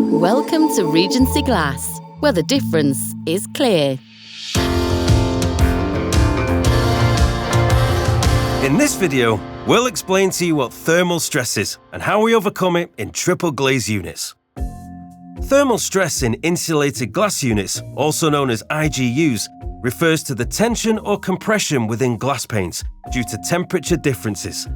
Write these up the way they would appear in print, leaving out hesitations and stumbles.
Welcome to Regency Glass, where the difference is clear. In this video, we'll explain to you what thermal stress is and how we overcome it in triple-glazed units. Thermal stress in insulated glass units, also known as TGUs, refers to the tension or compression within glass panes due to temperature differences.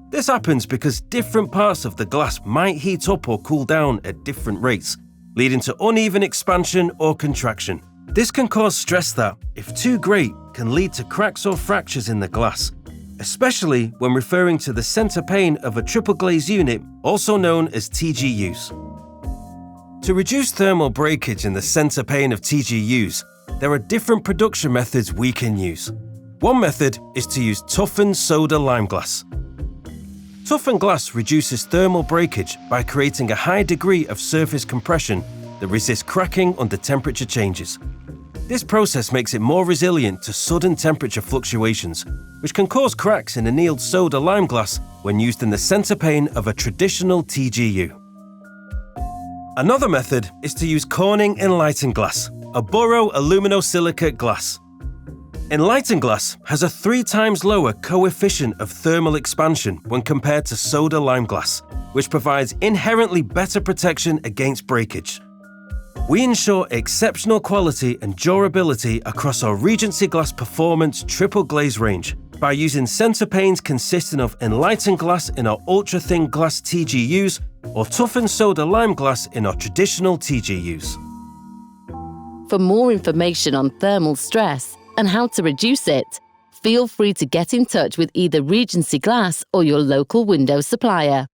This happens because different parts of the glass might heat up or cool down at different rates, leading to uneven expansion or contraction. This can cause stress that, if too great, can lead to cracks or fractures in the glass, especially when referring to the center pane of a triple-glazed unit, also known as TGUs. To reduce thermal breakage in the center pane of TGUs, there are different production methods we can use. One method is to use toughened soda lime glass. Toughened glass reduces thermal breakage by creating a high degree of surface compression that resists cracking under temperature changes. This process makes it more resilient to sudden temperature fluctuations, which can cause cracks in annealed soda lime glass when used in the center pane of a traditional TGU. Another method is to use Corning Enlighten Glass, a Boro-Aluminosilicate glass. Enlighten Glass has a 3 times lower coefficient of thermal expansion when compared to soda lime glass, which provides inherently better protection against breakage. We ensure exceptional quality and durability across our Regency Glass Performance triple glaze range by using center panes consisting of Enlighten Glass in our ultra-thin Glass TGUs or toughened soda lime glass in our traditional TGUs. For more information on thermal stress and how to reduce it, feel free to get in touch with either Regency Glass or your local window supplier.